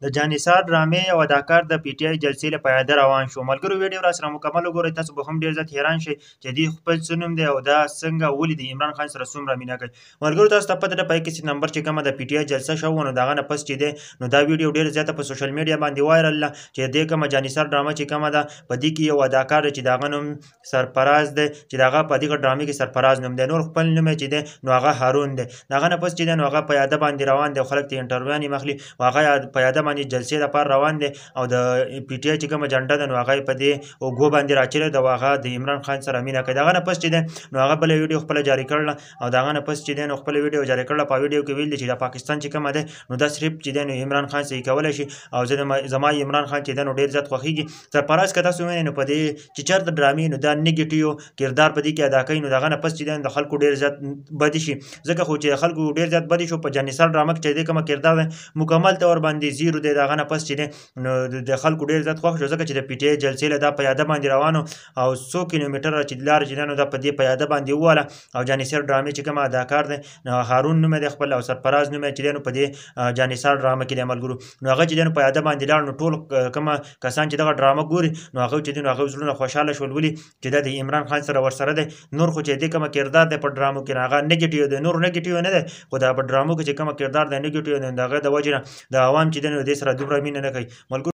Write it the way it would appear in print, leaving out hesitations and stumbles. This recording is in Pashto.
د جانثار ډرامې او اداکار د پی ټی آی جلسې له پیاده روان شو. ملګرو ویډیو راسره مکمل وګورئ، تاسو به هم ډېر زیات حیران شئ چې دوی خپل څه نوم دی او دا څنګه ولې د عمران خان سره څومره مینه کوي. ملګرو تاسو ته پته ده په 21 نمبر چې کومه د پی ټی آی جلسه شو نو دغه نه پس چې دی نو دا ویډیو ډېر زیاته په سوشل میډیا باندې وایرل ده چې د کومه جانثار ډرامه چې کومه ده په دې کې یو اداکار چې دغه نوم سرفراز دی چې دغه په دې ډرامې کې سرفراز نوم دی، نور خپل نوم چې دی نو هغه هارون دی. دغه نه پس چې دی نو هغه پیاده باندې روان دی، خلک ته انټرویو مخلي هغه پیاده باندې جلسې لپاره روان دي او د پی ټی آی چې کومه جنډه ده نو هغه په دې اوږو باندې راچلې ده او هغه د عمران خان سره مینه کوي. دغه نه پس چې دی نو هغه بله ویډیو خپله جاري کړله او دغه نه پس چې دی نو خپله ویډیو جاري کړله. په ویډیو کې ویل دي چې د پاکستان چې کومه ده نو دا صرف چې دی نو عمران خان صحیح کولی شي او زما عمران خان چې دی نو ډېر زیات خوښېږي. سرفراز که تاسو ووینئ نو په دې چې چېرته ډرامې نو دا نیګیټیو کردار په دې کې ادا کوي نو دغه نه پس چې دی د خلکو ډېر زیات بدې شي، ځکه خو چې خلکو ډېر زیات بدې شو په جانثار ډرامه کې چې دی کومه کردار دی مکمل طور باندې زیرو دی. دغه نه پس چې دی نو د خلکو ډېر زیات خوښ شو ځکه چې د پی ټی آی جلسې له دا پیاده باندې روانو او 100 کیلومتره چې لاره چې دی نو دا په دې پیاده باندې وواله او جانثار ډرامې چې کومه اداکار دی نو هارون نوم دی خپل او سرفراز نوم چې دی نو په دې جانثار ډرامه کې دی ملګرو نو هغه چې دی نو پیاده باندې لاړ نو ټول کومه کسان چې دغه ډرامه ګوري نو هغه چې دی نو هغه زړونه خوشحاله شول ولې چې دا د عمران خان سره ورسره دی. نور خو چې دی کومه کردار دی په ډرامو کې هغه نیګیټیو دی، نور نیګیټیو نه دی خو دا په ډرامو کې چې کومه کردار دی نیګیټیو دی د هغه د وجې نه د عوام چې دی نو دې سره دومره مینه نه کوي. ملګرو